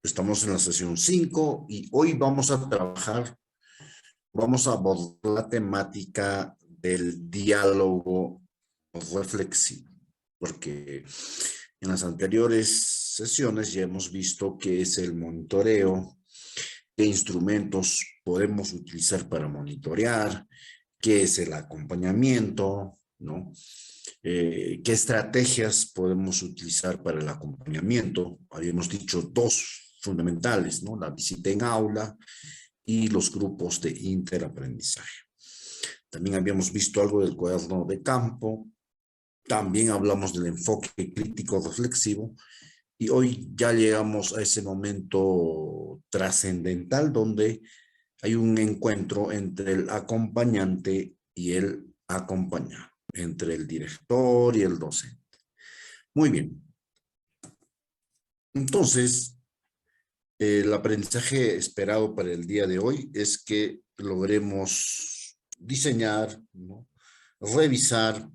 Estamos en la sesión 5 y hoy vamos a abordar la temática del diálogo reflexivo, porque en las anteriores sesiones ya hemos visto qué es el monitoreo, qué instrumentos podemos utilizar para monitorear, qué es el acompañamiento, ¿no? ¿Qué estrategias podemos utilizar para el acompañamiento? Habíamos dicho dos fundamentales, ¿no? La visita en aula y los grupos de interaprendizaje. También habíamos visto algo del cuaderno de campo, también hablamos del enfoque crítico reflexivo y hoy ya llegamos a ese momento trascendental donde hay un encuentro entre el acompañante y el acompañado, entre el director y el docente. Muy bien. Entonces, el aprendizaje esperado para el día de hoy es que logremos diseñar, ¿no? Revisar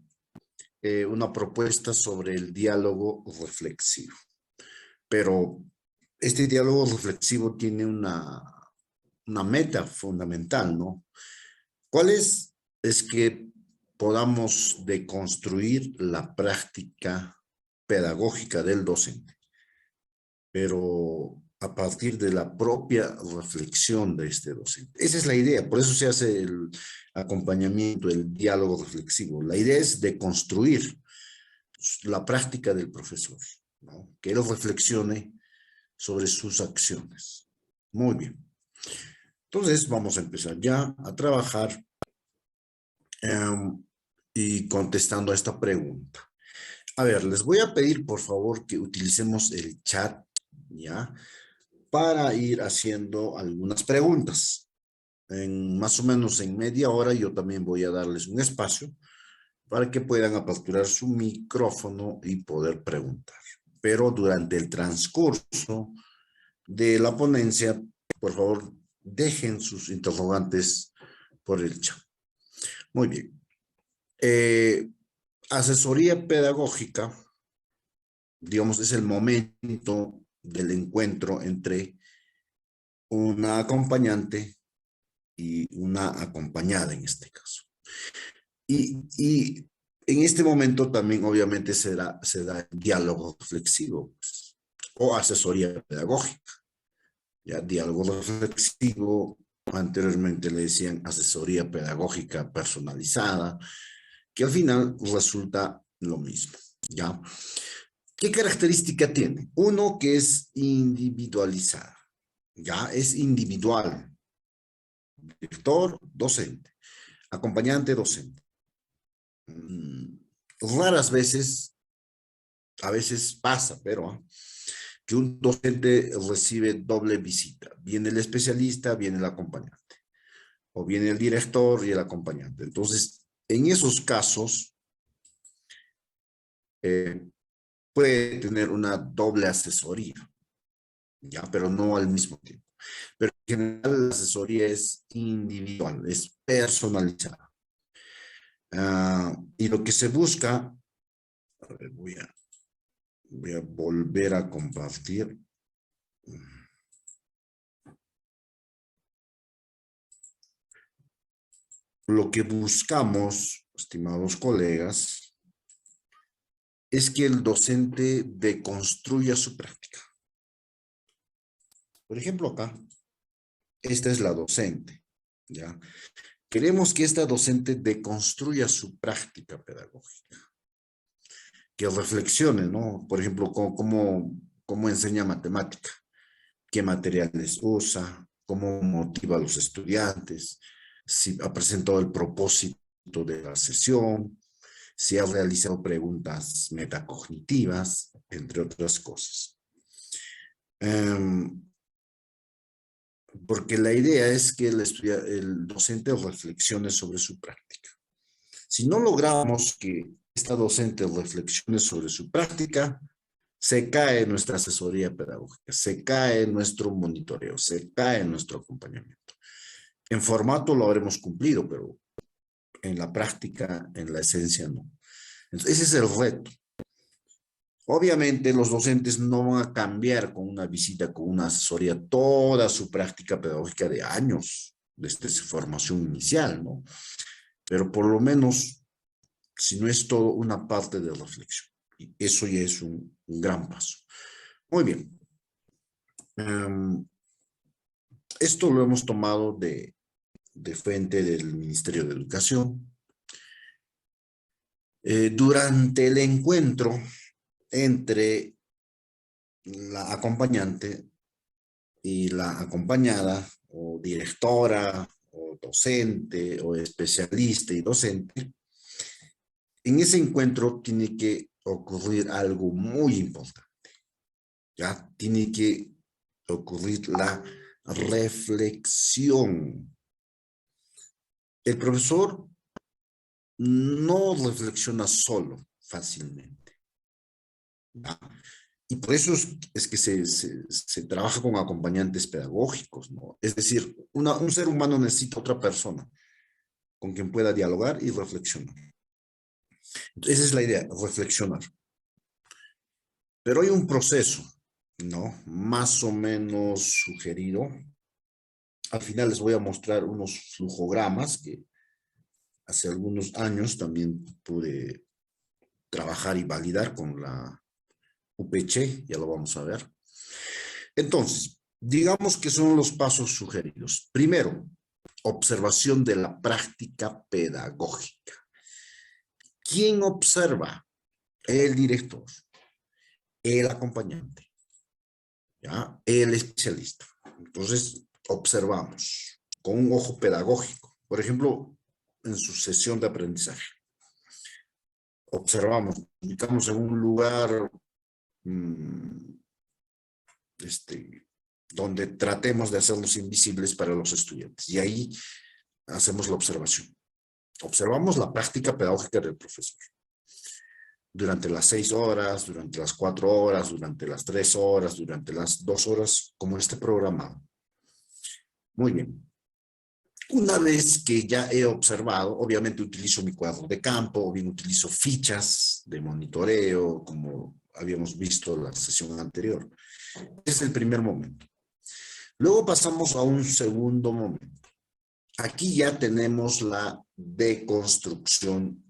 una propuesta sobre el diálogo reflexivo. Pero este diálogo reflexivo tiene una meta fundamental, ¿no? ¿Cuál es? Es que podamos deconstruir la práctica pedagógica del docente, pero a partir de la propia reflexión de este docente. Esa es la idea, por eso se hace el acompañamiento, el diálogo reflexivo. La idea es deconstruir la práctica del profesor, ¿no? Que él reflexione sobre sus acciones. Muy bien. Entonces vamos a empezar ya a trabajar y contestando a esta pregunta. A ver, les voy a pedir por favor que utilicemos el chat, ¿ya? Para ir haciendo algunas preguntas. Más o menos en media hora yo también voy a darles un espacio para que puedan aperturar su micrófono y poder preguntar. Pero durante el transcurso de la ponencia, por favor, dejen sus interrogantes por el chat. Muy bien. Asesoría pedagógica, digamos, es el momento del encuentro entre una acompañante y una acompañada en este caso. Y en este momento también obviamente se da diálogo reflexivo, pues, o asesoría pedagógica. Ya diálogo reflexivo, anteriormente le decían asesoría pedagógica personalizada, que al final resulta lo mismo, ¿ya? ¿Qué característica tiene? Uno, que es individualizada, ya es individual, director, docente, acompañante, docente. Raras veces, a veces pasa, pero que un docente recibe doble visita. Viene el especialista, viene el acompañante, o viene el director y el acompañante. Entonces, en esos casos, puede tener una doble asesoría, ¿ya? Pero no al mismo tiempo. Pero en general la asesoría es individual, es personalizada. Y lo que se busca, a ver, voy a volver a compartir. Lo que buscamos, estimados colegas, es que el docente deconstruya su práctica. Por ejemplo, acá, esta es la docente, ¿ya? Queremos que esta docente deconstruya su práctica pedagógica, que reflexione, ¿no? Por ejemplo, cómo enseña matemática, qué materiales usa, cómo motiva a los estudiantes, si ha presentado el propósito de la sesión, si ha realizado preguntas metacognitivas, entre otras cosas. Porque la idea es que el docente reflexione sobre su práctica. Si no logramos que esta docente reflexione sobre su práctica, se cae nuestra asesoría pedagógica, se cae nuestro monitoreo, se cae nuestro acompañamiento. En formato lo habremos cumplido, pero en la práctica, en la esencia, no. Entonces, ese es el reto. Obviamente los docentes no van a cambiar con una visita, con una asesoría, toda su práctica pedagógica de años, desde su formación inicial, ¿no? Pero por lo menos, si no es todo, una parte de reflexión. Y eso ya es un gran paso. Muy bien. Esto lo hemos tomado de fuente del Ministerio de Educación. Durante el encuentro entre la acompañante y la acompañada o directora o docente o especialista y docente, en ese encuentro tiene que ocurrir algo muy importante. Ya tiene que ocurrir la reflexión. El profesor no reflexiona solo fácilmente, ¿ya? Y por eso es que se trabaja con acompañantes pedagógicos, ¿no? Es decir, un ser humano necesita otra persona con quien pueda dialogar y reflexionar. Entonces, esa es la idea, reflexionar. Pero hay un proceso, ¿no? Más o menos sugerido. Al final les voy a mostrar unos flujogramas que hace algunos años también pude trabajar y validar con la UPC, ya lo vamos a ver. Entonces, digamos que son los pasos sugeridos. Primero, observación de la práctica pedagógica. ¿Quién observa? El director, el acompañante, ¿ya? El especialista. Entonces, observamos con un ojo pedagógico. Por ejemplo, en su sesión de aprendizaje. Observamos, ubicamos en un lugar donde tratemos de hacerlos invisibles para los estudiantes. Y ahí hacemos la observación. Observamos la práctica pedagógica del profesor. Durante las 6 horas, durante las 4 horas, durante las 3 horas, durante las 2 horas, como esté programado. Muy bien. Una vez que ya he observado, obviamente utilizo mi cuadro de campo, o bien utilizo fichas de monitoreo, como habíamos visto en la sesión anterior. Es el primer momento. Luego pasamos a un segundo momento. Aquí ya tenemos la deconstrucción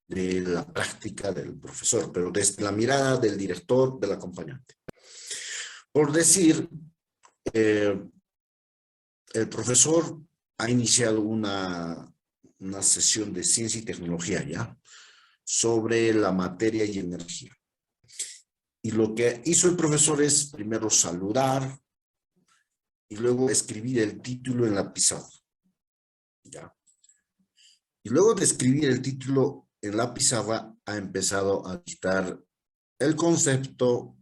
de la práctica del profesor, pero desde la mirada del director, del acompañante. Por decir, el profesor ha iniciado una sesión de ciencia y tecnología ya sobre la materia y energía. Y lo que hizo el profesor es primero saludar y luego escribir el título en la pizarra. ¿Ya? Y luego de escribir el título en la pizarra ha empezado a dictar el concepto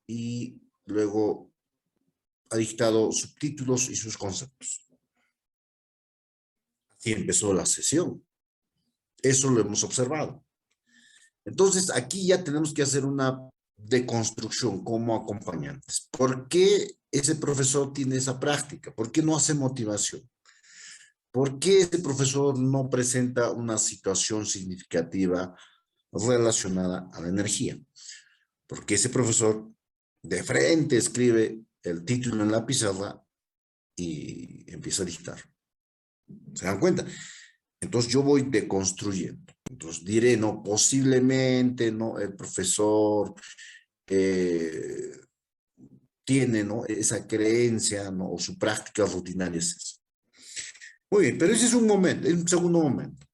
y luego ha dictado subtítulos y sus conceptos. Así empezó la sesión. Eso lo hemos observado. Entonces, aquí ya tenemos que hacer una deconstrucción como acompañantes. ¿Por qué ese profesor tiene esa práctica? ¿Por qué no hace motivación? ¿Por qué ese profesor no presenta una situación significativa relacionada a la energía? Porque ese profesor de frente escribe el título en la pizarra y empieza a dictar. ¿Se dan cuenta? Entonces yo voy deconstruyendo. Entonces diré, no, posiblemente, no, el profesor tiene, ¿no?, esa creencia, ¿no?, o su práctica rutinaria es eso. Muy bien, pero ese es un momento, es un segundo momento.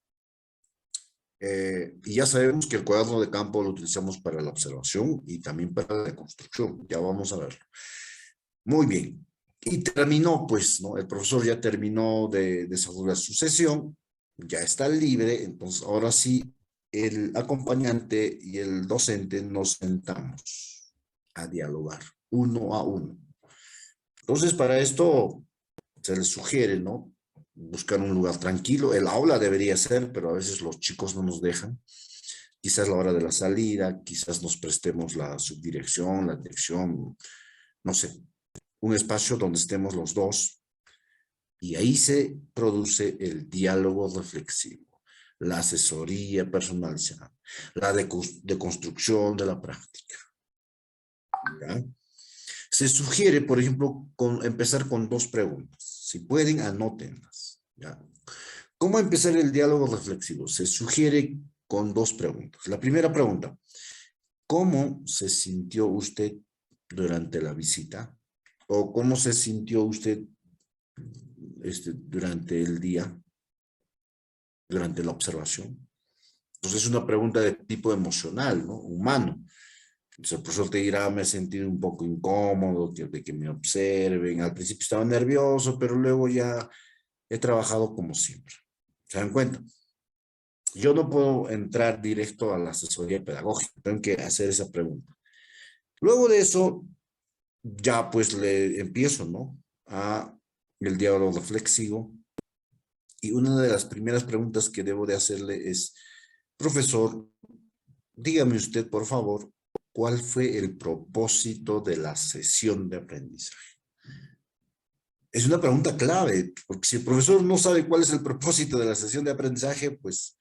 Y ya sabemos que el cuaderno de campo lo utilizamos para la observación y también para la construcción. Ya vamos a verlo. Muy bien. Y terminó, pues, ¿no? El profesor ya terminó de desarrollar su sesión, ya está libre, entonces ahora sí, el acompañante y el docente nos sentamos a dialogar, uno a uno. Entonces, para esto se les sugiere, ¿no?, buscar un lugar tranquilo. El aula debería ser, pero a veces los chicos no nos dejan. Quizás la hora de la salida, quizás nos prestemos la subdirección, la dirección, no sé, un espacio donde estemos los dos y ahí se produce el diálogo reflexivo. la asesoría personalizada, la de construcción de la práctica. ¿Ya? Se sugiere, por ejemplo, empezar con 2 preguntas. Si pueden, anótenlas. ¿Ya? ¿Cómo empezar el diálogo reflexivo? Se sugiere con 2 preguntas. La primera pregunta, ¿cómo se sintió usted durante la visita? ¿O cómo se sintió usted durante el día, durante la observación? Entonces es una pregunta de tipo emocional, ¿no? Humano. Entonces el profesor te dirá, me he sentido un poco incómodo de que me observen. Al principio estaba nervioso, pero luego ya he trabajado como siempre. ¿Se dan cuenta? Yo no puedo entrar directo a la asesoría pedagógica, tengo que hacer esa pregunta. Luego de eso, ya pues le empiezo, ¿no? A el diálogo reflexivo. Y una de las primeras preguntas que debo de hacerle es, profesor, dígame usted, por favor, ¿cuál fue el propósito de la sesión de aprendizaje? Es una pregunta clave, porque si el profesor no sabe cuál es el propósito de la sesión de aprendizaje, pues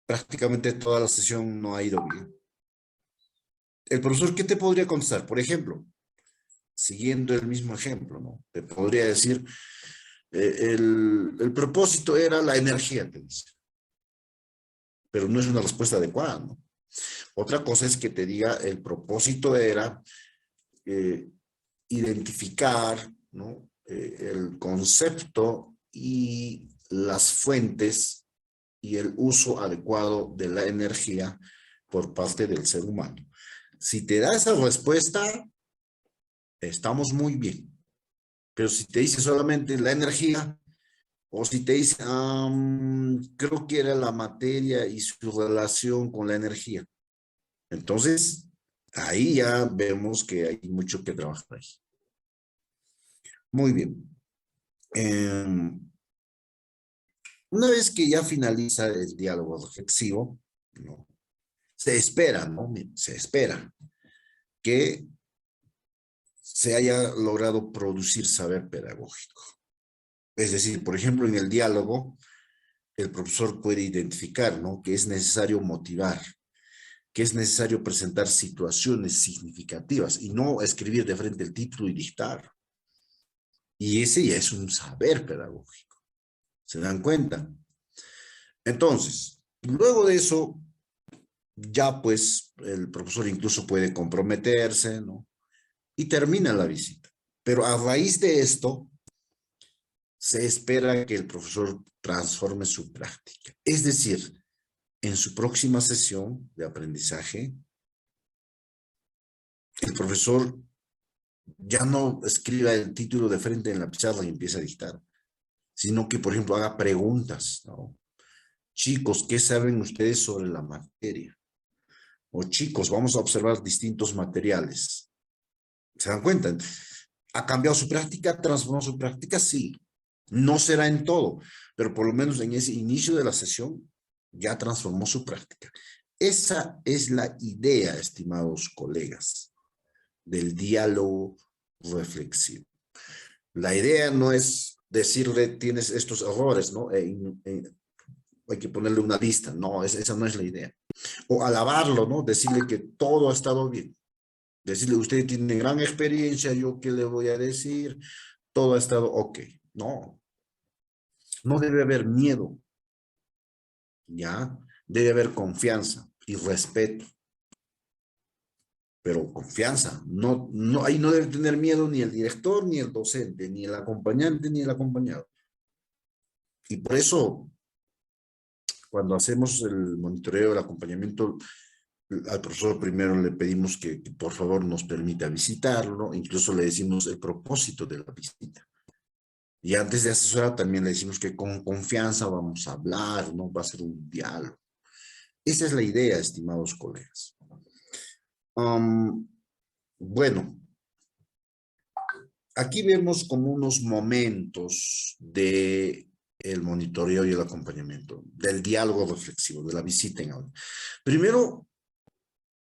prácticamente toda la sesión no ha ido bien. El profesor, ¿qué te podría contestar? Por ejemplo, siguiendo el mismo ejemplo, ¿no? Te podría decir, el propósito era la energía, te dice. Pero no es una respuesta adecuada, ¿no? Otra cosa es que te diga, el propósito era eh, identificar, ¿no? El concepto y las fuentes y el uso adecuado de la energía por parte del ser humano. Si te da esa respuesta, estamos muy bien. Pero si te dice solamente la energía, o si te dice, creo que era la materia y su relación con la energía. Entonces, ahí ya vemos que hay mucho que trabajar ahí. Muy bien. Una vez que ya finaliza el diálogo reflexivo, ¿no? Se espera, ¿no? Se espera que se haya logrado producir saber pedagógico. Es decir, por ejemplo, en el diálogo, el profesor puede identificar, ¿no? Que es necesario motivar, que es necesario presentar situaciones significativas y no escribir de frente el título y dictar. Y ese ya es un saber pedagógico. ¿Se dan cuenta? Entonces, luego de eso, ya pues el profesor incluso puede comprometerse, ¿no? Y termina la visita. Pero a raíz de esto, se espera que el profesor transforme su práctica. Es decir, en su próxima sesión de aprendizaje, el profesor ya no escriba el título de frente en la pizarra y empieza a dictar, sino que, por ejemplo, haga preguntas, ¿no? Chicos, ¿qué saben ustedes sobre la materia? O chicos, vamos a observar distintos materiales. ¿Se dan cuenta? ¿Ha cambiado su práctica? ¿Transformó su práctica? Sí. No será en todo, pero por lo menos en ese inicio de la sesión ya transformó su práctica. Esa es la idea, estimados colegas, del diálogo reflexivo. La idea no es decirle tienes estos errores, ¿no? Hay que ponerle una lista. No, esa no es la idea. O alabarlo, ¿no? Decirle que todo ha estado bien. Decirle, usted tiene gran experiencia, yo qué le voy a decir, todo ha estado ok. No, no debe haber miedo, ¿ya? Debe haber confianza y respeto. Pero confianza, ahí no debe tener miedo ni el director, ni el docente, ni el acompañante, ni el acompañado. Y por eso, cuando hacemos el monitoreo, el acompañamiento, al profesor primero le pedimos que por favor nos permita visitarlo, incluso le decimos el propósito de la visita. Y antes de asesorar también le decimos que con confianza vamos a hablar, ¿no? Va a ser un diálogo. Esa es la idea, estimados colegas. Bueno, aquí vemos como unos momentos de el monitoreo y el acompañamiento, del diálogo reflexivo, de la visita en aula. Primero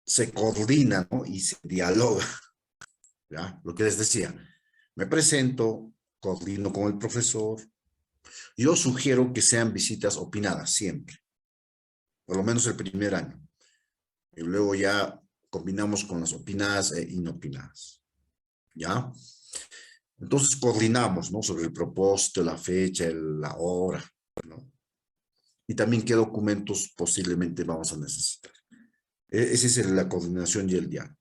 se coordina, ¿no? Y se dialoga, ¿ya? Lo que les decía, me presento, coordino con el profesor, Yo sugiero que sean visitas opinadas siempre, por lo menos el primer año. Y luego ya combinamos con las opinadas e inopinadas. ¿Ya? Entonces coordinamos, ¿no? Sobre el propósito, la fecha, la hora, ¿no? Y también qué documentos posiblemente vamos a necesitar. Esa es la coordinación y el diálogo.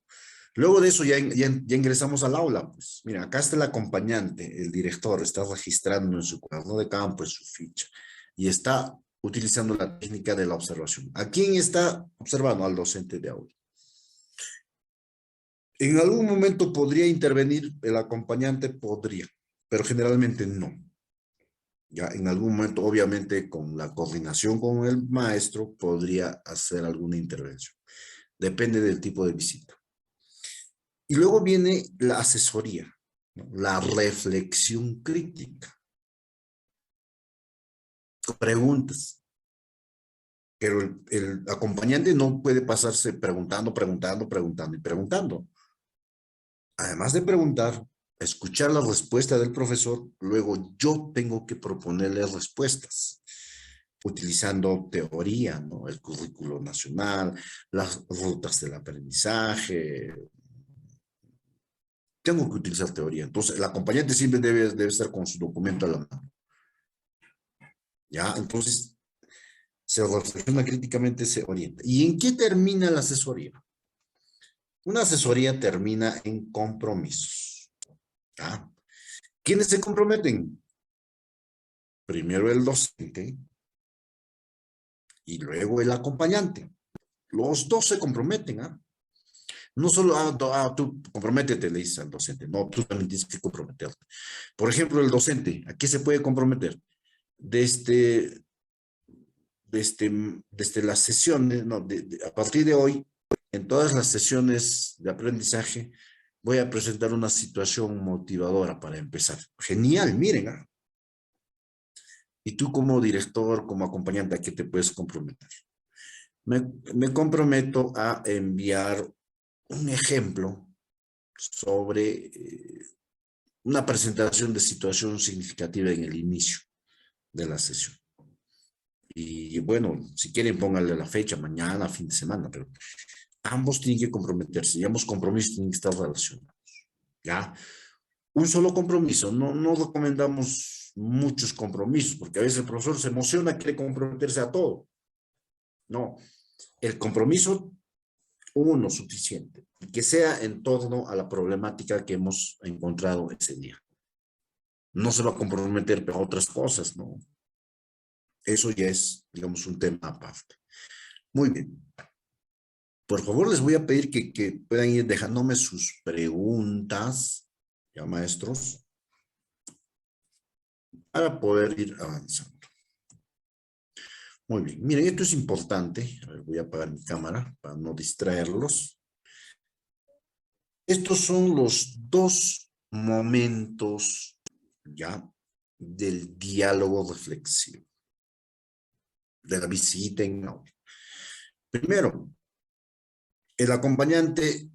Luego de eso ya ingresamos al aula. Pues mira, acá está el acompañante, el director, está registrando en su cuaderno de campo, en su ficha, y está utilizando la técnica de la observación. ¿A quién está observando? Al docente de aula. En algún momento podría intervenir el acompañante, podría, pero generalmente no. Ya en algún momento, obviamente, con la coordinación con el maestro, podría hacer alguna intervención. Depende del tipo de visita. Y luego viene la asesoría, ¿no? La reflexión crítica. Preguntas. Pero el acompañante no puede pasarse preguntando, preguntando, preguntando y preguntando. Además de preguntar, escuchar la respuesta del profesor, luego yo tengo que proponerle respuestas, utilizando teoría, ¿no? El currículo nacional, las rutas del aprendizaje. Tengo que utilizar teoría. Entonces, el acompañante siempre debe estar con su documento a la mano. ¿Ya? Entonces, se reflexiona críticamente, se orienta. ¿Y en qué termina la asesoría? Una asesoría termina en compromisos. ¿Ya? ¿Quiénes se comprometen? Primero el docente y luego el acompañante. Los dos se comprometen, ¿ah? No solo, tú comprométete, le dices al docente. No, tú también tienes que comprometerte. Por ejemplo, el docente, ¿a qué se puede comprometer? Desde, desde las sesiones, no, a partir de hoy, en todas las sesiones de aprendizaje, voy a presentar una situación motivadora para empezar. Genial, miren, ¿ah? Y tú como director, como acompañante, ¿a qué te puedes comprometer? Me comprometo a enviar un ejemplo sobre una presentación de situación significativa en el inicio de la sesión. Y bueno, si quieren pónganle la fecha, mañana, fin de semana, pero ambos tienen que comprometerse y ambos compromisos tienen que estar relacionados. ¿Ya? Un solo compromiso, no recomendamos muchos compromisos, porque a veces el profesor se emociona, quiere comprometerse a todo. No, el compromiso, uno suficiente, y que sea en torno a la problemática que hemos encontrado ese día. No se va a comprometer a otras cosas, ¿no? Eso ya es, digamos, un tema aparte. Muy bien. Por favor, les voy a pedir que puedan ir dejándome sus preguntas, ya maestros, para poder ir avanzando. Muy bien. Miren, esto es importante. A ver, voy a apagar mi cámara para no distraerlos. Estos son los dos momentos, ya, del diálogo reflexivo, de la visita en aula. Primero, el acompañante,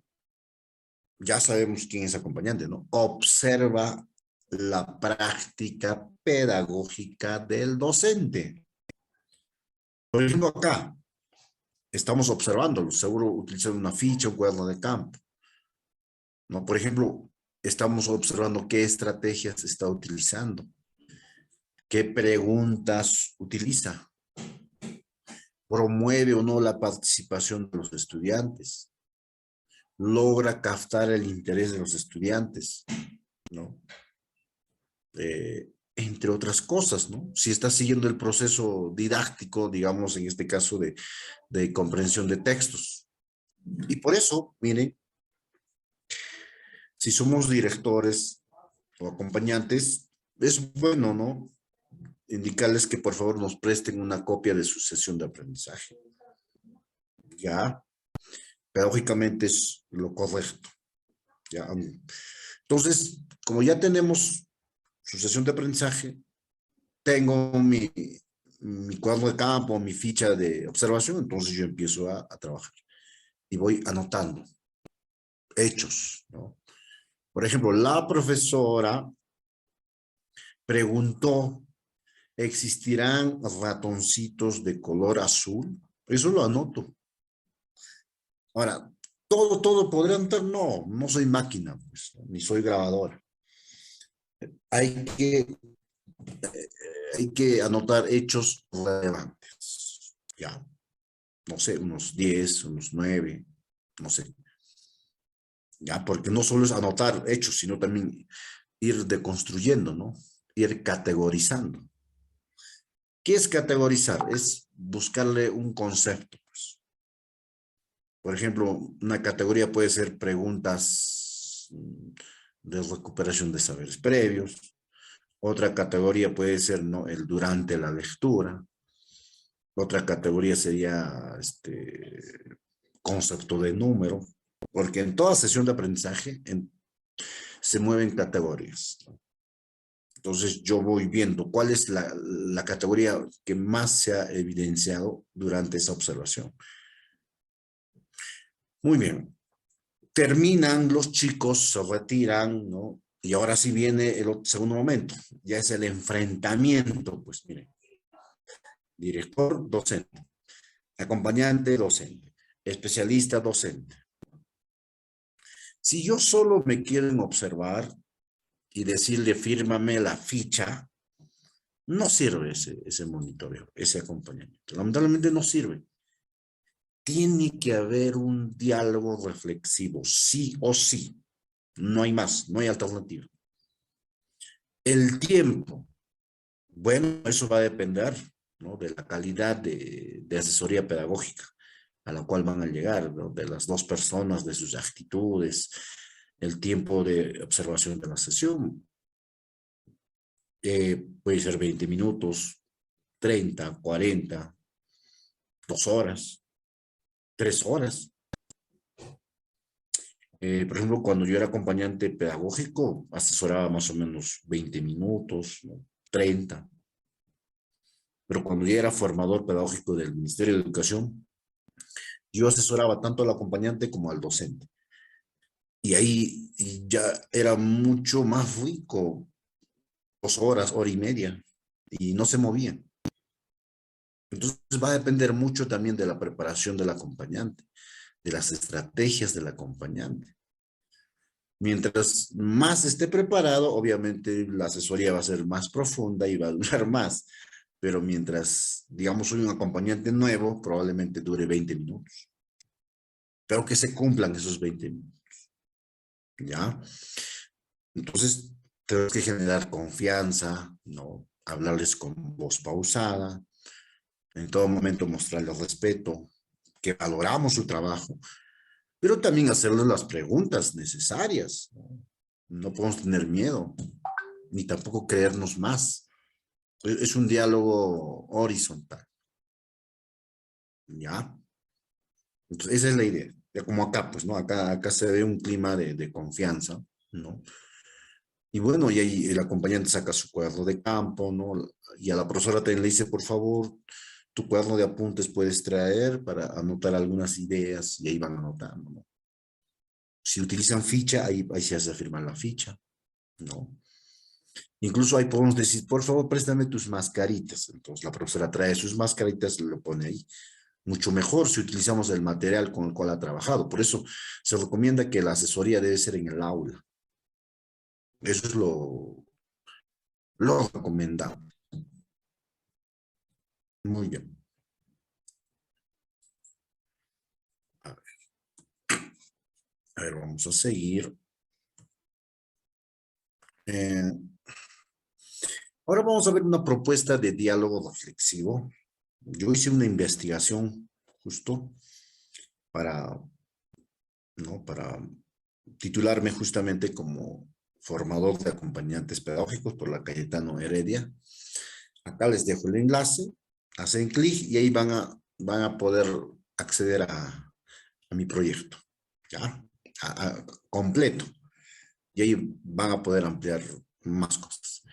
ya sabemos quién es acompañante, ¿no? Observa la práctica pedagógica del docente. Por ejemplo, acá estamos observándolo, seguro utilizando una ficha, un cuaderno de campo, ¿no? Por ejemplo, estamos observando qué estrategias está utilizando, qué preguntas utiliza, promueve o no la participación de los estudiantes, logra captar el interés de los estudiantes, ¿no? Entre otras cosas, ¿no? Si está siguiendo el proceso didáctico, digamos, en este caso de comprensión de textos. Y por eso, miren, si somos directores o acompañantes, es bueno, ¿no? Indicarles que por favor nos presten una copia de su sesión de aprendizaje. Ya, pedagógicamente es lo correcto. Ya. Entonces, como ya tenemos su sesión de aprendizaje, tengo mi cuadro de campo, mi ficha de observación, entonces yo empiezo a trabajar y voy anotando hechos, ¿no? Por ejemplo, la profesora preguntó ¿Existirán ratoncitos de color azul? Eso lo anoto. Ahora, todo podría anotar. No, no soy máquina, pues, ni soy grabadora. Hay que, hay que anotar hechos relevantes. Ya, no sé, unos 10, unos 9, no sé. Ya, porque no solo es anotar hechos, sino también ir deconstruyendo, ¿no? Ir categorizando. ¿Qué es categorizar? Es buscarle un concepto, pues. Por ejemplo, una categoría puede ser preguntas de recuperación de saberes previos. Otra categoría puede ser, ¿no?, el durante la lectura. Otra categoría sería concepto de número, porque en toda sesión de aprendizaje se mueven categorías. Entonces yo voy viendo cuál es la categoría que más se ha evidenciado durante esa observación. Muy bien. Terminan los chicos, se retiran, ¿no? Y ahora sí viene el segundo momento. Ya es el enfrentamiento, pues miren. Director, docente. Acompañante, docente. Especialista, docente. Si yo solo me quieren observar y decirle fírmame la ficha, no sirve ese monitoreo, ese acompañamiento. Lamentablemente no sirve. Tiene que haber un diálogo reflexivo, sí o sí. No hay más, no hay alternativa. El tiempo, bueno, eso va a depender, ¿no?, de la calidad de asesoría pedagógica a la cual van a llegar, ¿no?, de las dos personas, de sus actitudes, el tiempo de observación de la sesión. Puede ser 20 minutos, 30, 40, 2 horas, 3 horas. Por ejemplo, cuando yo era acompañante pedagógico, asesoraba más o menos 20 minutos, ¿no?, 30. Pero cuando yo era formador pedagógico del Ministerio de Educación, yo asesoraba tanto al acompañante como al docente. Y ahí ya era mucho más rico, 2 horas, hora y media, y no se movían. Entonces va a depender mucho también de la preparación del acompañante, de las estrategias del acompañante. Mientras más esté preparado, obviamente la asesoría va a ser más profunda y va a durar más. Pero mientras, digamos, soy un acompañante nuevo, probablemente dure 20 minutos. Pero que se cumplan esos 20 minutos, ¿ya? Entonces, tenemos que generar confianza, ¿no? Hablarles con voz pausada, en todo momento mostrarles respeto, que valoramos su trabajo, pero también hacerles las preguntas necesarias, ¿no? No podemos tener miedo, ni tampoco creernos más. Es un diálogo horizontal, ¿ya? Entonces, esa es la idea. Ya como acá, pues, ¿no? Acá se ve un clima de confianza, ¿no? Y bueno, y ahí el acompañante saca su cuaderno de campo, ¿no? Y a la profesora también le dice, por favor, tu cuaderno de apuntes puedes traer para anotar algunas ideas, y ahí van anotando, ¿no? Si utilizan ficha, ahí se hace firmar la ficha, ¿no? Incluso ahí podemos decir, por favor, préstame tus mascaritas. Entonces la profesora trae sus mascaritas y lo pone ahí. Mucho mejor si utilizamos el material con el cual ha trabajado. Por eso se recomienda que la asesoría debe ser en el aula. Eso es lo recomendable. Muy bien. A ver, vamos a seguir. Eh, Ahora vamos a ver una propuesta de diálogo reflexivo. Yo hice una investigación justo para, ¿no?, para titularme justamente como formador de acompañantes pedagógicos por la Cayetano Heredia. Acá les dejo el enlace, hacen clic y ahí van a poder acceder a mi proyecto, ¿ya? Completo. Y ahí van a poder ampliar más cosas.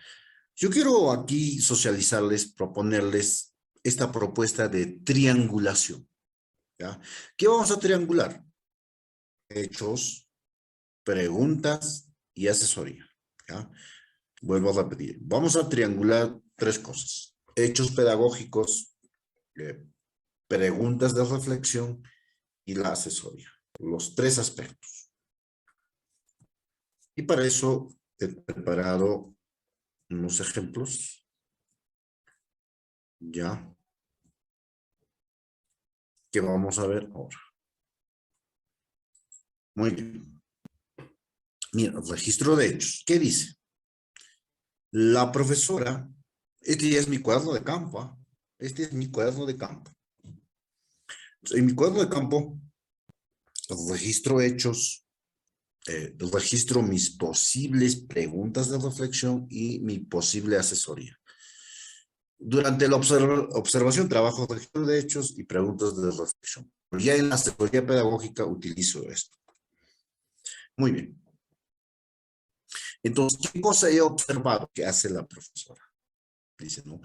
Yo quiero aquí socializarles, proponerles esta propuesta de triangulación, ¿ya? ¿Qué vamos a triangular? Hechos, preguntas y asesoría, ¿ya? Vuelvo a repetir. Vamos a triangular 3 cosas. hechos pedagógicos, preguntas de reflexión y la asesoría. Los tres aspectos. Y para eso he preparado unos ejemplos. Ya. Que vamos a ver ahora. Muy bien. Mira, registro de hechos. ¿Qué dice? La profesora, este ya es mi cuaderno de campo, ¿eh? Este es mi cuaderno de campo. En mi cuaderno de campo, registro hechos, registro mis posibles preguntas de reflexión y mi posible asesoría. Durante la observación trabajo registro de hechos y preguntas de reflexión. Ya en la asesoría pedagógica utilizo esto. Muy bien. Entonces, ¿qué cosa he observado que hace la profesora? Dice, ¿no?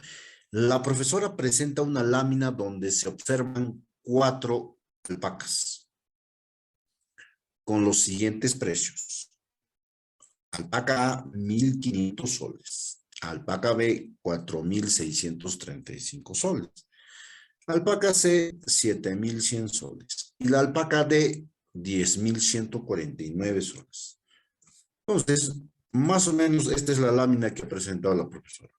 La profesora presenta una lámina donde se observan 4 alpacas con los siguientes precios. Alpaca A, 1.500 soles. Alpaca B, 4.635 soles. Alpaca C, 7.100 soles. Y la alpaca D, 10.149 soles. Entonces, más o menos esta es la lámina que ha presentado la profesora.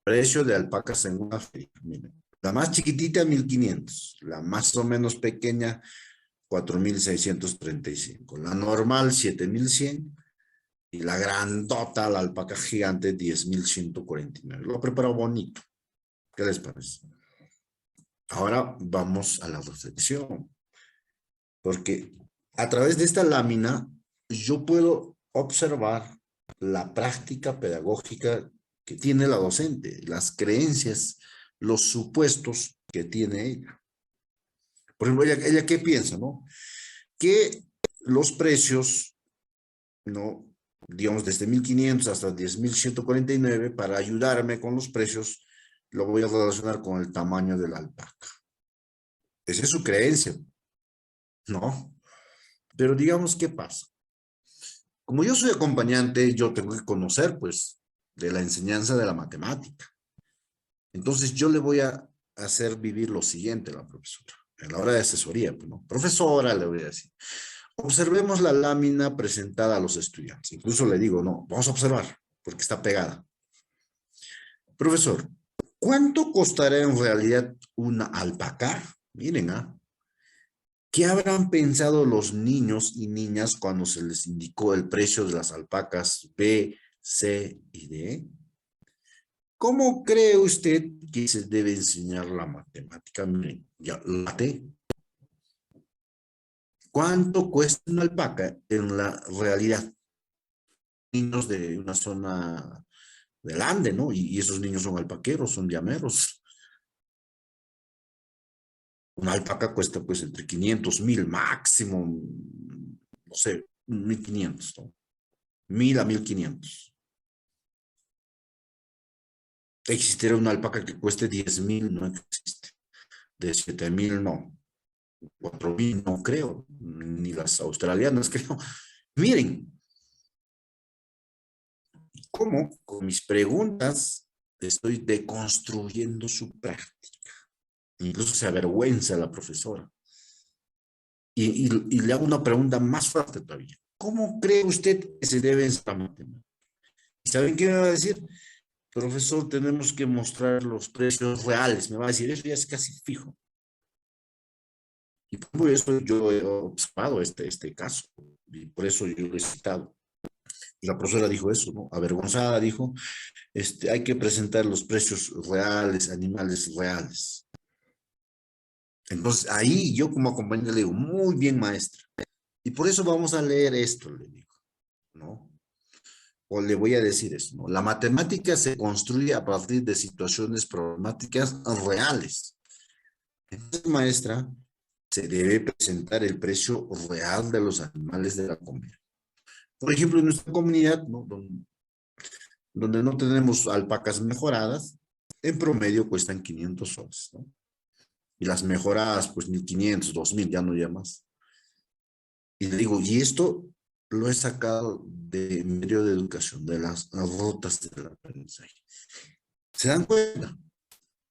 Precio de alpacas en una feria. Miren, la más chiquitita, 1.500. La más o menos pequeña, 4.635. La normal, 7.100. Y la grandota, la alpaca gigante, 10.149. Lo he preparado bonito. ¿Qué les parece? Ahora vamos a la reflexión. Porque a través de esta lámina, yo puedo observar la práctica pedagógica que tiene la docente, las creencias, los supuestos que tiene ella. Por ejemplo, ella ¿qué piensa, no? Que los precios, ¿no? Digamos, desde 1.500 hasta 10.149, para ayudarme con los precios, lo voy a relacionar con el tamaño de la alpaca. Esa es su creencia, ¿no? Pero digamos, ¿qué pasa? Como yo soy acompañante, yo tengo que conocer, pues, de la enseñanza de la matemática. Entonces, yo le voy a hacer vivir lo siguiente a la profesora, en la hora de asesoría, pues, ¿no? Profesora, le voy a decir, observemos la lámina presentada a los estudiantes. Incluso le digo, no, vamos a observar, porque está pegada. Profesor, ¿cuánto costará en realidad una alpaca? Miren, ¿ah? ¿Qué habrán pensado los niños y niñas cuando se les indicó el precio de las alpacas B, C y D? ¿Cómo cree usted que se debe enseñar la matemática? Miren, ya la T. ¿Cuánto cuesta una alpaca en la realidad? Niños de una zona del Ande, ¿no? Y esos niños son alpaqueros, son llameros. Una alpaca cuesta pues entre 500.000 máximo, no sé, 1.500, ¿no? 1.000 a 1.500. ¿Existiera una alpaca que cueste 10.000? No existe. De 7.000 no. 4.000 no creo. Ni las australianas creo. Miren, cómo con mis preguntas estoy deconstruyendo su práctica. Incluso se avergüenza la profesora. Y le hago una pregunta más fuerte todavía. ¿Cómo cree usted que se debe enseñar matemática? ¿Y saben qué me va a decir? Profesor, tenemos que mostrar los precios reales. Me va a decir, eso ya es casi fijo. Y por eso yo he observado este caso. Y por eso yo lo he citado. Y la profesora dijo eso, ¿no? Avergonzada dijo, hay que presentar los precios reales, animales reales. Entonces, ahí yo como acompañante le digo, muy bien, maestra. Y por eso vamos a leer esto, le digo, ¿no? O le voy a decir eso, ¿no? La matemática se construye a partir de situaciones problemáticas reales. Entonces, maestra, se debe presentar el precio real de los animales de la comida. Por ejemplo, en nuestra comunidad, ¿no? Donde no tenemos alpacas mejoradas, en promedio cuestan 500 soles, ¿no? Y las mejoradas, pues 1.500, 2.000, ya no ya más. Y le digo, y esto lo he sacado de medio de educación, de las rutas del aprendizaje. ¿Se dan cuenta?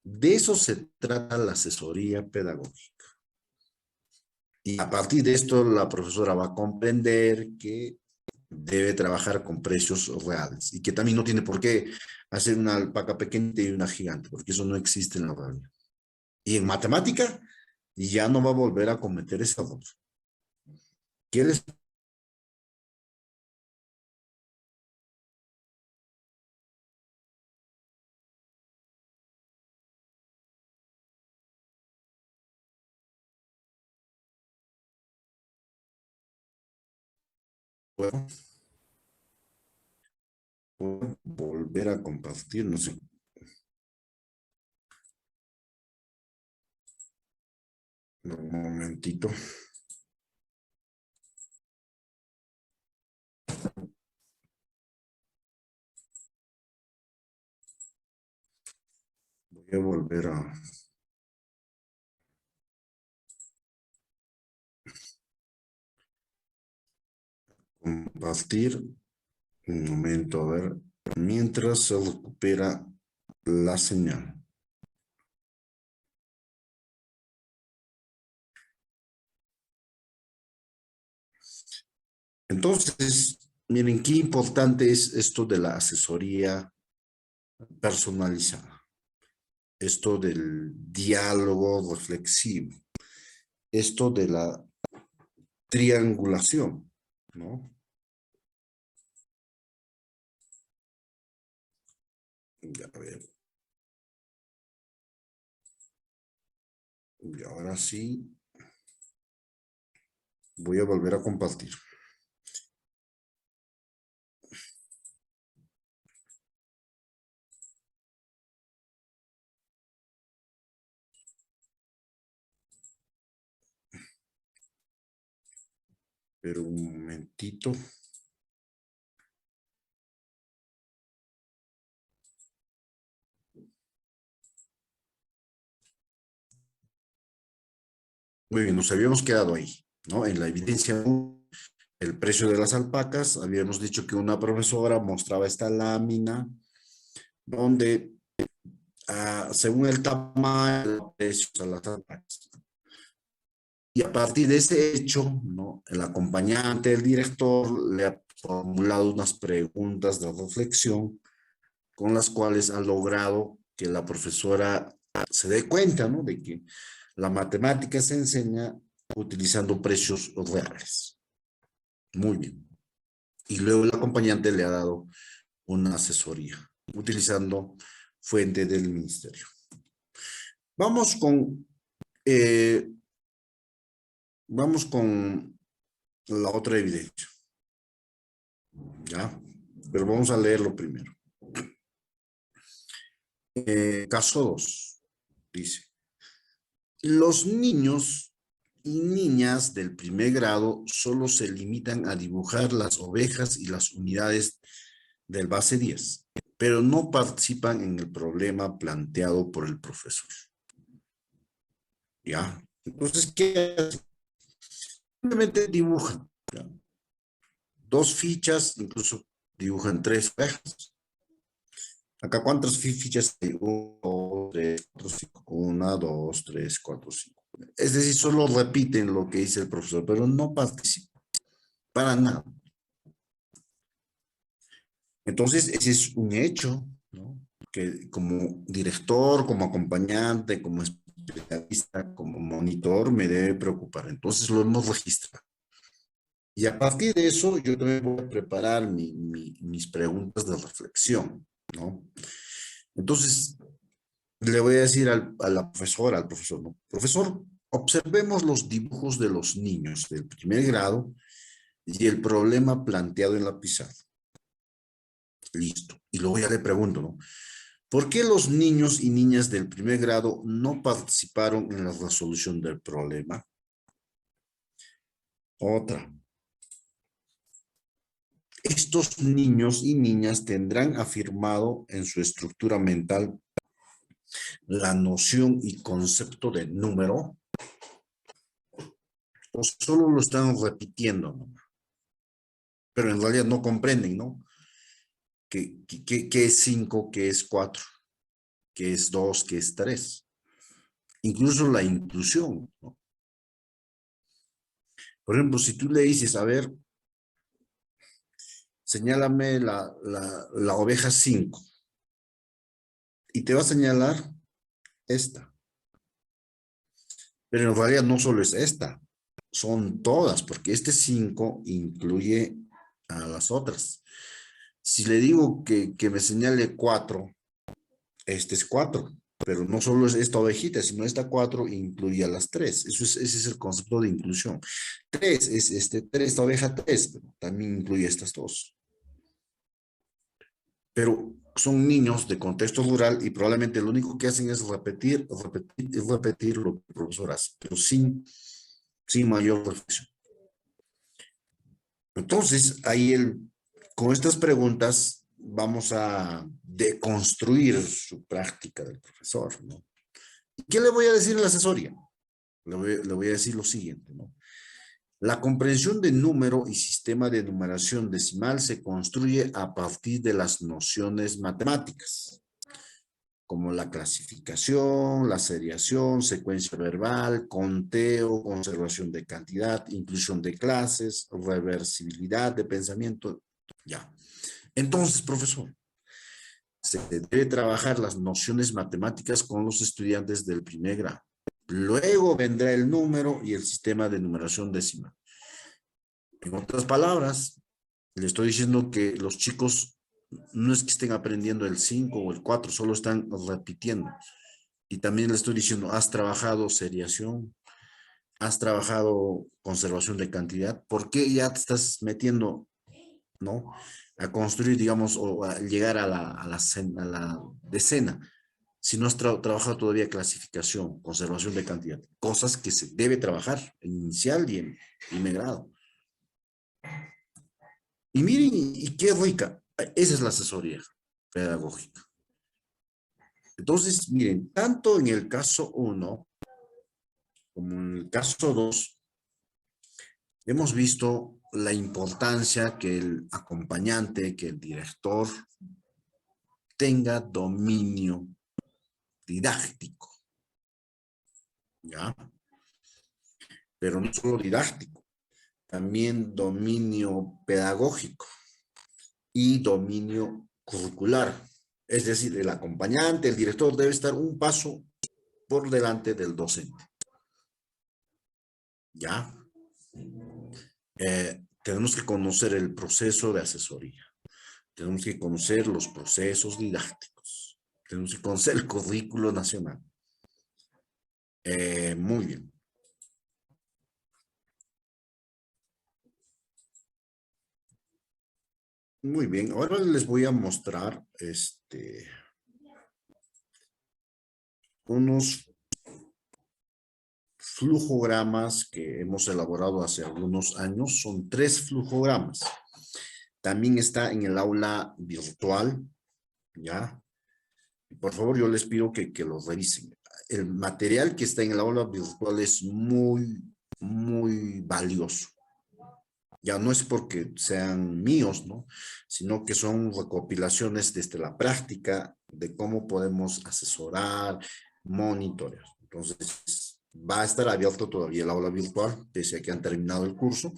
De eso se trata la asesoría pedagógica. Y a partir de esto, la profesora va a comprender que debe trabajar con precios reales y que también no tiene por qué hacer una alpaca pequeña y una gigante, porque eso no existe en la realidad. Y en matemática, ya no va a volver a cometer ese error. ¿Quieres? Puedo volver a compartir, no sé. Un momentito. Voy a volver a compartir. Un momento, a ver. Mientras se recupera la señal. Entonces, miren qué importante es esto de la asesoría personalizada, esto del diálogo reflexivo, esto de la triangulación, ¿no? Ya, a ver, y ahora sí voy a volver a compartir. Pero un momentito. Muy bien, nos habíamos quedado ahí, ¿no? En la evidencia, el precio de las alpacas, habíamos dicho que una profesora mostraba esta lámina donde, según el tamaño, los precios de las alpacas. Y a partir de ese hecho, ¿no? El acompañante, el director, le ha formulado unas preguntas de reflexión con las cuales ha logrado que la profesora se dé cuenta, ¿no? De que la matemática se enseña utilizando precios reales. Muy bien. Y luego el acompañante le ha dado una asesoría utilizando fuente del ministerio. Vamos con, eh, vamos con la otra evidencia, ¿ya? Pero vamos a leerlo primero. Caso 2 dice, los niños y niñas del primer grado solo se limitan a dibujar las ovejas y las unidades del base 10, pero no participan en el problema planteado por el profesor. ¿Ya? Entonces, ¿qué hacen? Simplemente dibujan, ¿ya? Dos fichas, incluso dibujan tres ovejas. Acá, ¿cuántas fichas hay? Uno, dos, tres, cuatro, cinco. Una, dos, tres, cuatro, cinco. Es decir, solo repiten lo que dice el profesor, pero no participan para nada. Entonces, ese es un hecho, ¿no? Que como director, como acompañante, como especialista, como monitor, me debe preocupar. Entonces, lo hemos registrado. Y a partir de eso, yo también voy a preparar mis preguntas de reflexión, ¿no? Entonces, le voy a decir a la profesora, al profesor, ¿no? Profesor, observemos los dibujos de los niños del primer grado y el problema planteado en la pizarra. Listo. Y luego ya le pregunto, ¿no? ¿Por qué los niños y niñas del primer grado no participaron en la resolución del problema? Otra. Estos niños y niñas tendrán afirmado en su estructura mental la noción y concepto de número, o solo lo están repitiendo, ¿no? Pero en realidad no comprenden, ¿no? ¿Qué es 5, qué es 4? qué es 2, qué es 3. Incluso la inclusión, ¿no? Por ejemplo, si tú le dices, a ver, señálame la oveja 5 y te va a señalar esta. Pero en realidad no solo es esta, son todas, porque este 5 incluye a las otras. Si le digo que me señale 4, este es 4, pero no solo es esta ovejita, sino esta 4 incluye a las 3. Ese es el concepto de inclusión. 3 es esta oveja 3, pero también incluye estas dos. Pero son niños de contexto rural y probablemente lo único que hacen es repetir lo que el profesor hace, pero sin mayor reflexión. Entonces, con estas preguntas vamos a deconstruir su práctica del profesor, ¿no? ¿Y qué le voy a decir en la asesoría? Le voy a decir lo siguiente, ¿no? La comprensión de número y sistema de numeración decimal se construye a partir de las nociones matemáticas, como la clasificación, la seriación, secuencia verbal, conteo, conservación de cantidad, inclusión de clases, reversibilidad de pensamiento. Ya. Entonces, profesor, se debe trabajar las nociones matemáticas con los estudiantes del primer grado. Luego vendrá el número y el sistema de numeración decimal. En otras palabras, le estoy diciendo que los chicos no es que estén aprendiendo el 5 o el 4, solo están repitiendo. Y también le estoy diciendo, has trabajado seriación, has trabajado conservación de cantidad, ¿por qué ya te estás metiendo, ¿no? A construir, digamos, o a llegar a la decena, si no has trabajado todavía clasificación, conservación de cantidad, cosas que se debe trabajar en inicial y en primer grado. Y miren, y qué rica, esa es la asesoría pedagógica. Entonces, miren, tanto en el caso 1 como en el caso 2, hemos visto la importancia que el acompañante, que el director tenga dominio didáctico, ¿ya? Pero no solo didáctico, también dominio pedagógico y dominio curricular. Es decir, el acompañante, el director debe estar un paso por delante del docente, ¿ya? Tenemos que conocer el proceso de asesoría. Tenemos que conocer los procesos didácticos. Tenemos que conocer el currículo nacional. Muy bien. Muy bien. Ahora les voy a mostrar unos flujogramas que hemos elaborado hace algunos años. Son 3 flujogramas. También está en el aula virtual, ¿ya? Por favor, yo les pido que los revisen. El material que está en el aula virtual es muy, muy valioso. Ya no es porque sean míos, ¿no? Sino que son recopilaciones desde la práctica de cómo podemos asesorar, monitorear. Entonces, va a estar abierto todavía el aula virtual, pese a que han terminado el curso.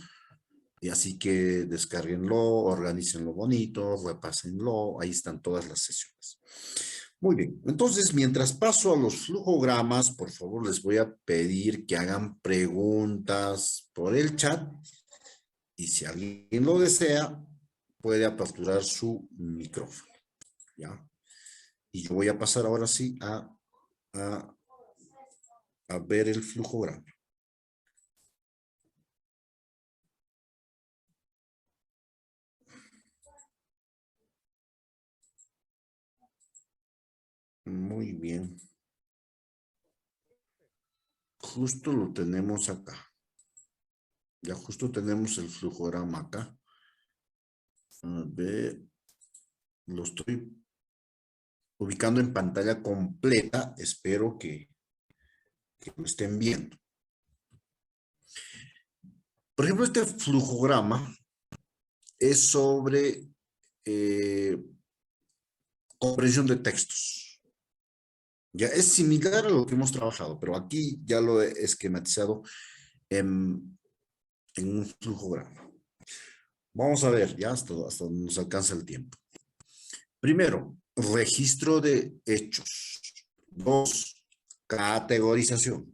Y así que descárguenlo, organícenlo bonito, repásenlo, ahí están todas las sesiones. Muy bien, entonces mientras paso a los flujogramas, por favor les voy a pedir que hagan preguntas por el chat y si alguien lo desea, puede aperturar su micrófono, ¿ya? Y yo voy a pasar ahora sí a, a ver el flujograma. Muy bien. Justo lo tenemos acá. Ya justo tenemos el flujograma acá. A ver, lo estoy ubicando en pantalla completa. Espero que lo estén viendo. Por ejemplo, este flujograma es sobre comprensión de textos. Ya es similar a lo que hemos trabajado, pero aquí ya lo he esquematizado en un flujograma. Vamos a ver, ya hasta donde nos alcanza el tiempo. Primero, registro de hechos. 2, categorización.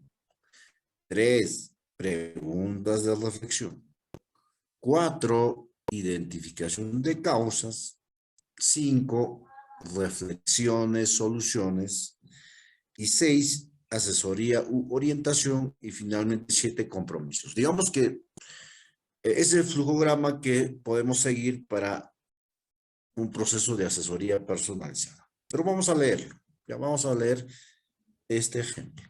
3, preguntas de reflexión. 4, identificación de causas. 5, reflexiones, soluciones. Y 6, asesoría u orientación. Y finalmente 7, compromisos. Digamos que es el flujograma que podemos seguir para un proceso de asesoría personalizada. Pero vamos a leerlo. Ya vamos a leer este ejemplo.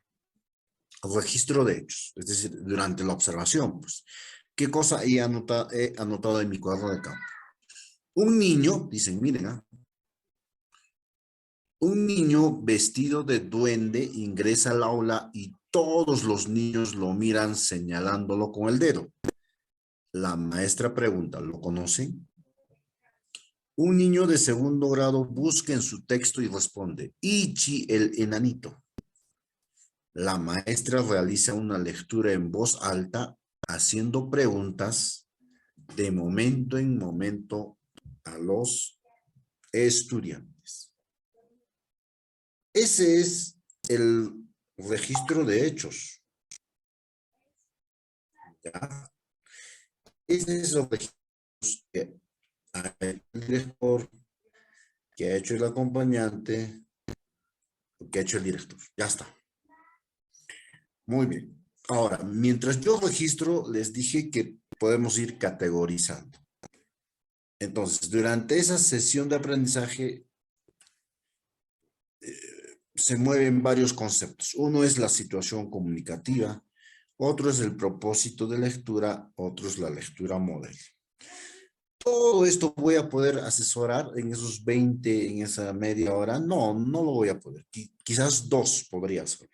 Registro de hechos, es decir, durante la observación, pues, ¿qué cosa he anotado en mi cuadro de campo? Un niño, dicen, miren, un niño vestido de duende ingresa al aula y todos los niños lo miran señalándolo con el dedo. La maestra pregunta, ¿lo conocen? Un niño de segundo grado busca en su texto y responde, Ichi el enanito. La maestra realiza una lectura en voz alta, haciendo preguntas de momento en momento a los estudiantes. Ese es el registro de hechos. ¿Ya? Ese es el registro que ha hecho el director, que ha hecho el acompañante, que ha hecho el director. Ya está. Muy bien. Ahora, mientras yo registro, les dije que podemos ir categorizando. Entonces, durante esa sesión de aprendizaje se mueven varios conceptos. Uno es la situación comunicativa, otro es el propósito de lectura, otro es la lectura modelo. Todo esto voy a poder asesorar en esos 20, en esa media hora. No, no lo voy a poder. Quizás 2 podría ser.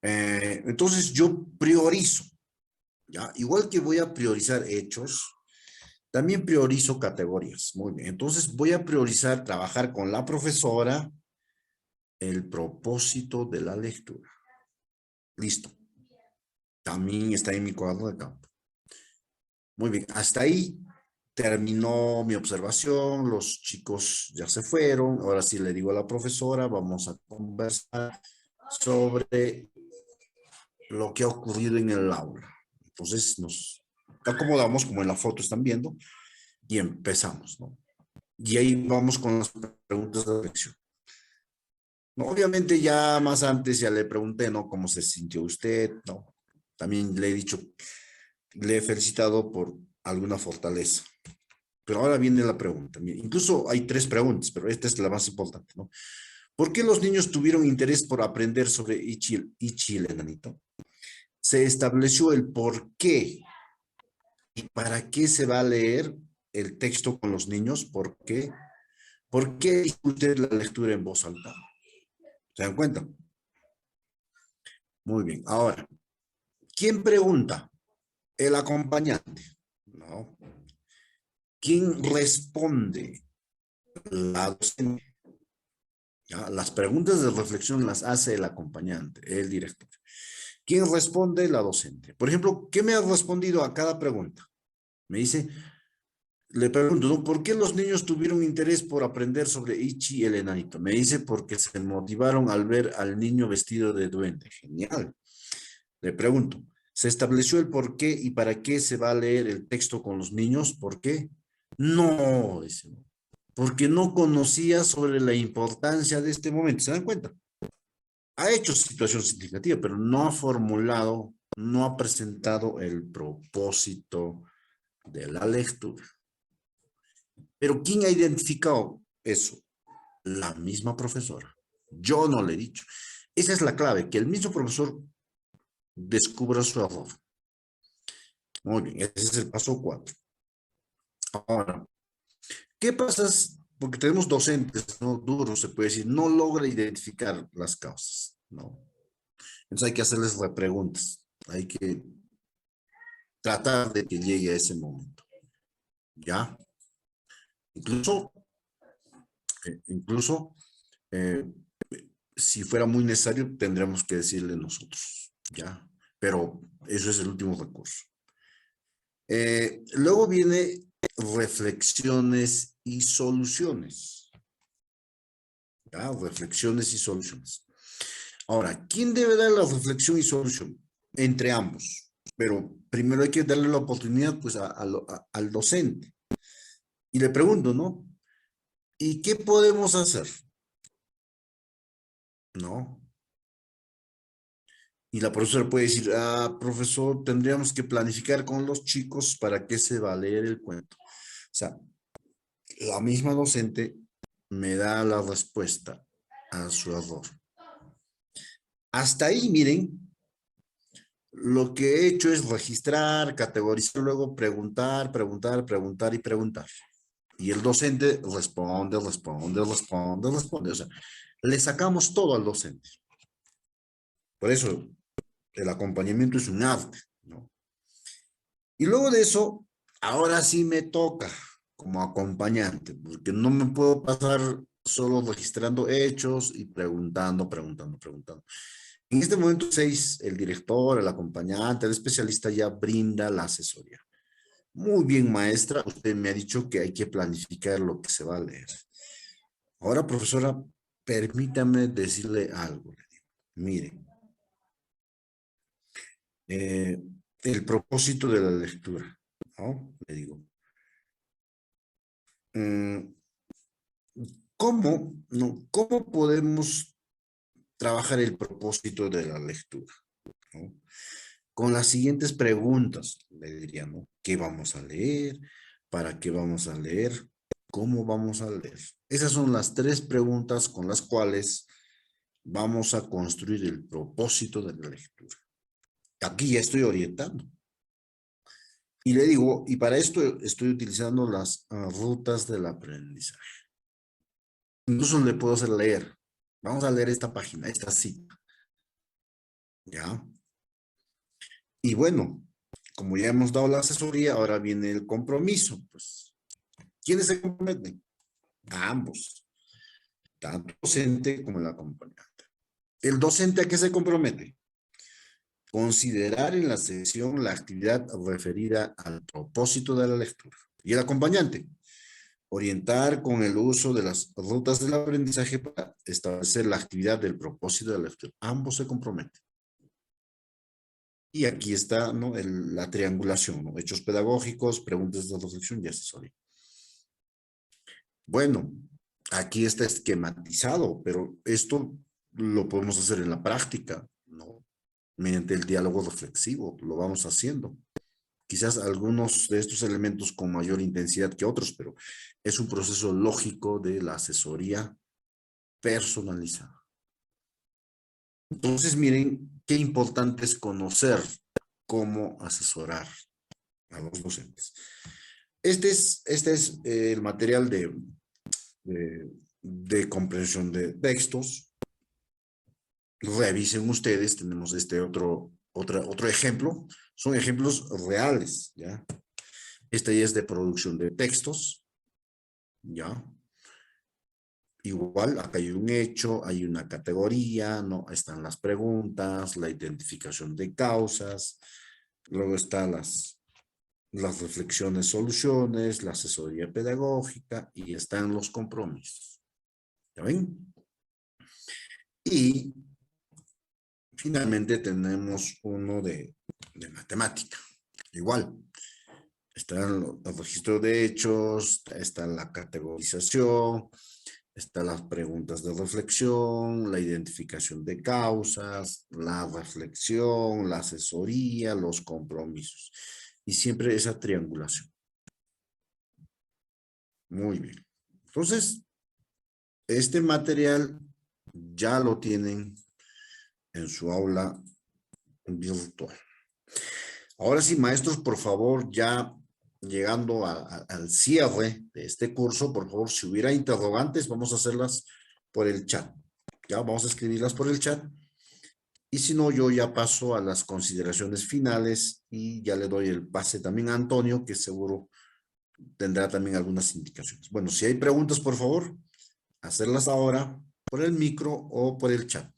Entonces yo priorizo, ¿ya? Igual que voy a priorizar hechos, también priorizo categorías. Muy bien. Entonces voy a priorizar trabajar con la profesora el propósito de la lectura. Listo. También está en mi cuadro de campo. Muy bien. Hasta ahí terminó mi observación. Los chicos ya se fueron. Ahora sí le digo a la profesora, vamos a conversar sobre lo que ha ocurrido en el aula. Entonces nos acomodamos como en la foto están viendo y empezamos, ¿no? Y ahí vamos con las preguntas de reflexión. No, obviamente ya más antes ya le pregunté, ¿no? ¿Cómo se sintió usted? ¿No? También le he dicho, le he felicitado por alguna fortaleza. Pero ahora viene la pregunta. Incluso hay 3 preguntas, pero esta es la más importante, ¿no? ¿Por qué los niños tuvieron interés por aprender sobre Ichi el enanito? Se estableció el por qué y para qué se va a leer el texto con los niños. ¿Por qué? ¿Por qué dice usted la lectura en voz alta? ¿Se dan cuenta? Muy bien. Ahora, ¿quién pregunta? El acompañante, ¿no? ¿Quién responde? La docente. ¿Ya? Las preguntas de reflexión las hace el acompañante, el director. ¿Quién responde? La docente. Por ejemplo, ¿qué me ha respondido a cada pregunta? Me dice, le pregunto, ¿no? ¿Por qué los niños tuvieron interés por aprender sobre Ichi el enanito? Me dice, porque se motivaron al ver al niño vestido de duende. Genial. Le pregunto, ¿se estableció el por qué y para qué se va a leer el texto con los niños? ¿Por qué? No, dice, porque no conocía sobre la importancia de este momento. ¿Se dan cuenta? Ha hecho situación significativa, pero no ha formulado, no ha presentado el propósito de la lectura. Pero ¿quién ha identificado eso? La misma profesora. Yo no le he dicho. Esa es la clave, que el mismo profesor descubra su error. Muy bien, ese es el paso 4. Ahora, ¿qué pasa? Porque tenemos docentes, ¿no? Duros, se puede decir, no logra identificar las causas, ¿no? Entonces hay que hacerles repreguntas, hay que tratar de que llegue a ese momento, ¿ya? Incluso Eh, si fuera muy necesario, tendríamos que decirle nosotros, ¿ya? Pero eso es el último recurso. Luego viene reflexiones y soluciones. ¿Ya? Reflexiones y soluciones. Ahora, ¿quién debe dar la reflexión y solución? Entre ambos. Pero primero hay que darle la oportunidad pues, al docente. Y le pregunto, ¿no? ¿Y qué podemos hacer? ¿No? Y la profesora puede decir, ah, profesor, tendríamos que planificar con los chicos para qué se va a leer el cuento. O sea, la misma docente me da la respuesta a su error. Hasta ahí, miren, lo que he hecho es registrar, categorizar, luego preguntar, preguntar, preguntar y preguntar. Y el docente responde, responde, responde, responde. O sea, le sacamos todo al docente. Por eso el acompañamiento es un arte, ¿no? Y luego de eso, ahora sí me toca como acompañante, porque no me puedo pasar solo registrando hechos y preguntando, preguntando, preguntando. En este momento 6, el director, el acompañante, el especialista ya brinda la asesoría. Muy bien, maestra, usted me ha dicho que hay que planificar lo que se va a leer. Ahora, profesora, permítame decirle algo. Le digo. Mire, eh, el propósito de la lectura, ¿no? Le digo, mm, ¿cómo podemos trabajar el propósito de la lectura? ¿No? Con las siguientes preguntas, le diría, ¿no? ¿Qué vamos a leer? ¿Para qué vamos a leer? ¿Cómo vamos a leer? Esas son las 3 preguntas con las cuales vamos a construir el propósito de la lectura. Aquí ya estoy orientando. Y le digo, y para esto estoy utilizando las rutas del aprendizaje. Incluso le puedo hacer leer. Vamos a leer esta página, esta cita. ¿Ya? Y bueno, como ya hemos dado la asesoría, ahora viene el compromiso. Pues, ¿quiénes se comprometen? A ambos, tanto el docente como el acompañante. ¿El docente a qué se compromete? Considerar en la sesión la actividad referida al propósito de la lectura. ¿Y el acompañante? Orientar con el uso de las rutas del aprendizaje para establecer la actividad del propósito de la lectura. Ambos se comprometen. Y aquí está, ¿no? La triangulación, ¿no? Hechos pedagógicos, preguntas de reflexión y asesoría. Bueno, aquí está esquematizado, pero esto lo podemos hacer en la práctica, ¿no? Mediante el diálogo reflexivo, lo vamos haciendo. Quizás algunos de estos elementos con mayor intensidad que otros, pero es un proceso lógico de la asesoría personalizada. Entonces, miren, qué importante es conocer cómo asesorar a los docentes. Este es el material de comprensión de textos. Revisen ustedes, tenemos otro ejemplo. Son ejemplos reales, ¿ya? Este ya es de producción de textos, ¿ya? Igual, acá hay un hecho, hay una categoría, ¿no? Están las preguntas, la identificación de causas, luego están las reflexiones, soluciones, la asesoría pedagógica y están los compromisos. ¿Ya ven? Y finalmente tenemos uno de matemática. Igual, está el registro de hechos, está la categorización, están las preguntas de reflexión, la identificación de causas, la reflexión, la asesoría, los compromisos. Y siempre esa triangulación. Muy bien. Entonces, este material ya lo tienen en su aula virtual. Ahora sí, maestros, por favor, ya llegando al cierre de este curso, por favor, si hubiera interrogantes, vamos a hacerlas por el chat. Ya vamos a escribirlas por el chat. Y si no, yo ya paso a las consideraciones finales y ya le doy el pase también a Antonio, que seguro tendrá también algunas indicaciones. Bueno, si hay preguntas, por favor, hacerlas ahora por el micro o por el chat.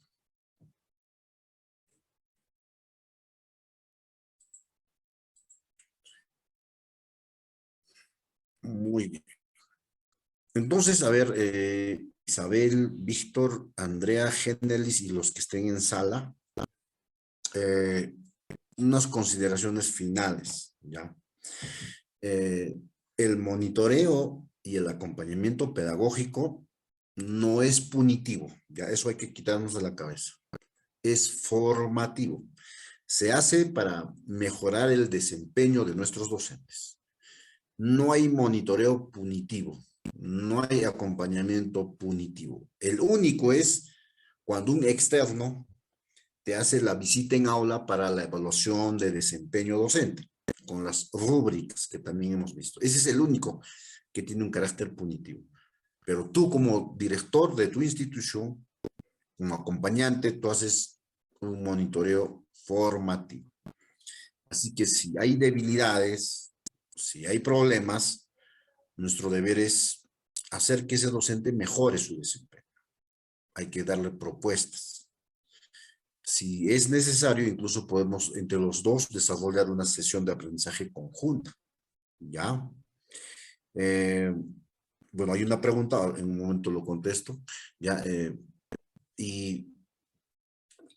Muy bien. Entonces, a ver, Isabel, Víctor, Andrea, Génelis y los que estén en sala, eh, unas consideraciones finales, ¿ya? Eh, el monitoreo y el acompañamiento pedagógico no es punitivo, ya eso hay que quitarnos de la cabeza. Es formativo. Se hace para mejorar el desempeño de nuestros docentes. No hay monitoreo punitivo, no hay acompañamiento punitivo. El único es cuando un externo te hace la visita en aula para la evaluación de desempeño docente, con las rúbricas que también hemos visto. Ese es el único que tiene un carácter punitivo. Pero tú como director de tu institución, como acompañante, tú haces un monitoreo formativo. Así que si hay debilidades, si hay problemas, nuestro deber es hacer que ese docente mejore su desempeño. Hay que darle propuestas. Si es necesario, incluso podemos entre los dos desarrollar una sesión de aprendizaje conjunta. ¿Ya? Eh, bueno, hay una pregunta, en un momento lo contesto. ¿Ya? Y,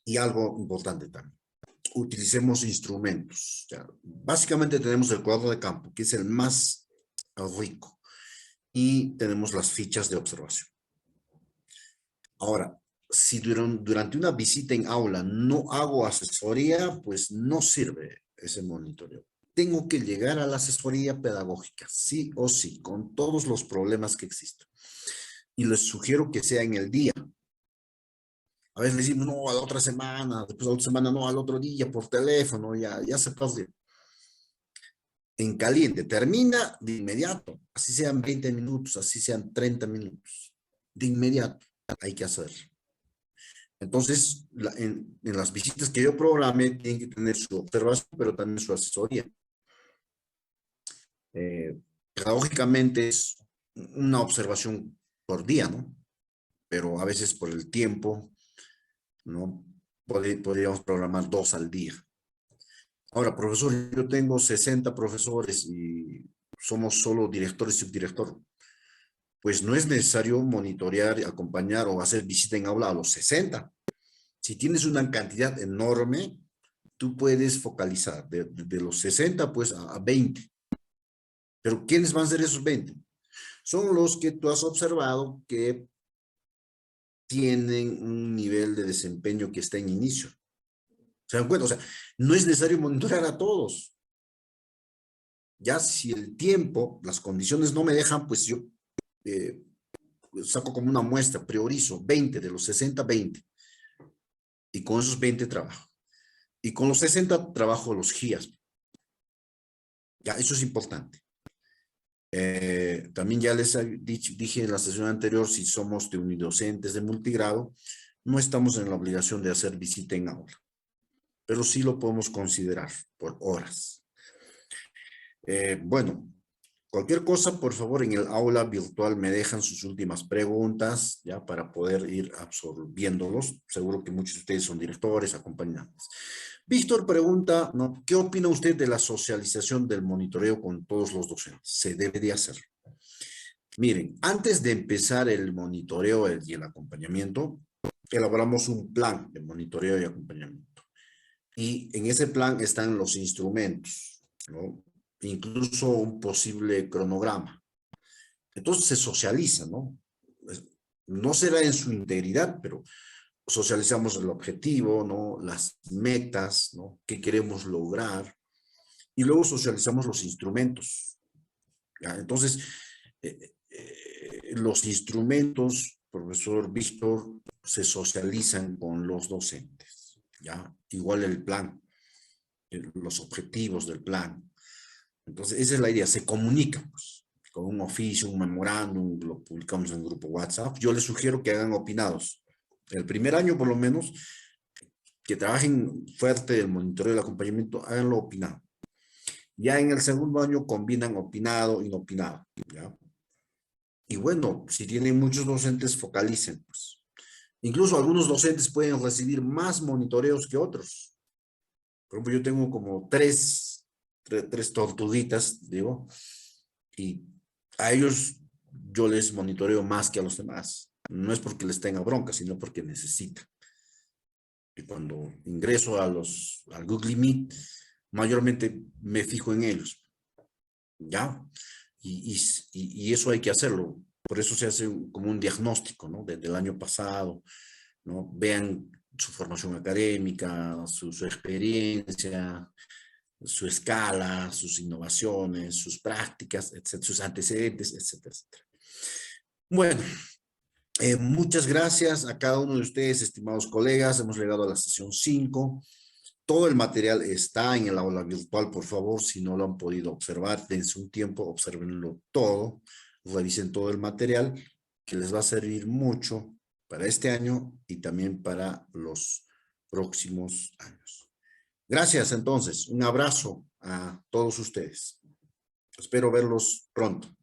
y algo importante también. Utilicemos instrumentos. ¿Ya? Básicamente tenemos el cuadro de campo, que es el más rico. Y tenemos las fichas de observación. Ahora, si durante una visita en aula no hago asesoría, pues no sirve ese monitoreo. Tengo que llegar a la asesoría pedagógica, sí o sí, con todos los problemas que existen. Y les sugiero que sea en el día. A veces le decimos, no, a la otra semana, después a la otra semana, no, al otro día, por teléfono, ya se pasó. En caliente, termina de inmediato, así sean 20 minutos, así sean 30 minutos, de inmediato hay que hacer. Entonces, en las visitas que yo programe, tienen que tener su observación, pero también su asesoría. Pedagógicamente es una observación por día, ¿no? Pero a veces por el tiempo, ¿no? Podríamos programar 2 al día. Ahora, profesor, yo tengo 60 profesores y somos solo director y subdirector. Pues no es necesario monitorear, acompañar o hacer visita en aula a los 60. Si tienes una cantidad enorme, tú puedes focalizar de los 60 pues a 20. Pero ¿quiénes van a ser esos 20? Son los que tú has observado que tienen un nivel de desempeño que está en inicio. ¿Se dan cuenta? O sea, no es necesario monitorear a todos. Ya si el tiempo, las condiciones no me dejan, pues yo eh, saco como una muestra, priorizo 20 de los 60, 20. Y con esos 20 trabajo. Y con los 60 trabajo los GIAs. Ya, eso es importante. También ya les dije en la sesión anterior, si somos de unidocentes de multigrado, no estamos en la obligación de hacer visita en aula, pero sí lo podemos considerar por horas. Bueno, cualquier cosa, por favor, en el aula virtual me dejan sus últimas preguntas, ya para poder ir absorbiéndolos. Seguro que muchos de ustedes son directores, acompañantes. Víctor pregunta, ¿no? ¿Qué opina usted de la socialización del monitoreo con todos los docentes? ¿Se debe de hacer? Miren, antes de empezar el monitoreo y el acompañamiento, elaboramos un plan de monitoreo y acompañamiento. Y en ese plan están los instrumentos, ¿no? Incluso un posible cronograma. Entonces se socializa, ¿no? No será en su integridad, pero socializamos el objetivo, ¿no? Las metas, ¿no? ¿Qué queremos lograr? Y luego socializamos los instrumentos. ¿Ya? Entonces, los instrumentos, profesor Víctor, se socializan con los docentes, ¿ya? Igual el plan, los objetivos del plan. Entonces, esa es la idea, se comunica, pues, con un oficio, un memorándum, lo publicamos en el grupo WhatsApp. Yo les sugiero que hagan opinados. El primer año, por lo menos, que trabajen fuerte el monitoreo y el acompañamiento, háganlo opinado. Ya en el segundo año combinan opinado y inopinado, ¿ya? Y bueno, si tienen muchos docentes, focalicen, pues. Incluso algunos docentes pueden recibir más monitoreos que otros. Por ejemplo, yo tengo como tres tortuditas, digo, y a ellos yo les monitoreo más que a los demás. No es porque les tenga bronca, sino porque necesitan. Y cuando ingreso al Google Meet, mayormente me fijo en ellos, ¿ya? Y eso hay que hacerlo. Por eso se hace como un diagnóstico, ¿no? Desde el año pasado, ¿no? Vean su formación académica, su experiencia, su escala, sus innovaciones, sus prácticas, etcétera, sus antecedentes, etcétera, etcétera. Bueno, muchas gracias a cada uno de ustedes, estimados colegas. Hemos llegado a la sesión 5. Todo el material está en el aula virtual, por favor, si no lo han podido observar, dense un tiempo, observenlo todo, revisen todo el material, que les va a servir mucho para este año y también para los próximos años. Gracias, entonces. Un abrazo a todos ustedes. Espero verlos pronto.